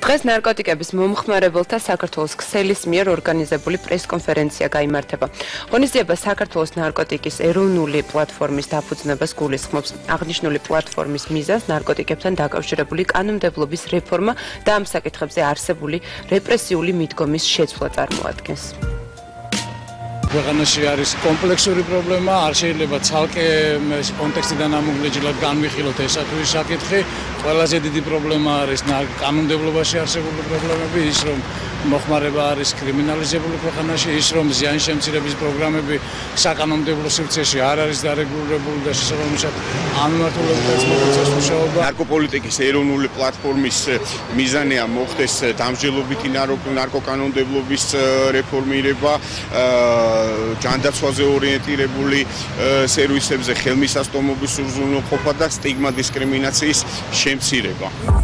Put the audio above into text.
დღეს ნარკოტიკების მომხმარებელთა საქართველოს ქსელის მიერ ორგანიზებული პრესკონფერენცია გაიმართება. ღონისძიება საქართველოს ნარკოტიკის ეროვნული პლატფორმის დაფუძნებას გულისხმობს. აღნიშნული პლატფორმის მიზანს ნარკოტიკებთან დაკავშირებული კანონმდებლობის რეფორმა და ამ საკითხებზე არსებული რეპრესიული მიდგომის შეცვლა წარმოადგენს. ქვეყანაში არის კომპლექსური პრობლემა, არ შეიძლება ცალკე კონტექსტიდან ამოგვიჯილად განვიხილოთ ესა თუ ის საკითხი. ყველაზე დიდი პრობლემა არის კანონმდებლობაში არსებული პრობლემები, ის რომ მოხმარება არის კრიმინალიზებული ქვეყანაში, ის რომ ზიანშემცირების პროგრამები საკანონმდებლო სივრცეში არ არის დარეგულირებული და შესაბამისად ამ მიმართულებითაც მოგვიწევს მუშაობა. ნარკოპოლიტიკის ეროვნული პლატფორმის მიზანია მოხდეს დამსჯელობითი ნარკოკანონმდებლობის რეფორმირება, ჯანდაცვაზე ორიენტირებული სერვისებზე ხელმისაწვდომობის უზრუნველყოფა და სტიგმა დისკრიმინაციის შემცირება.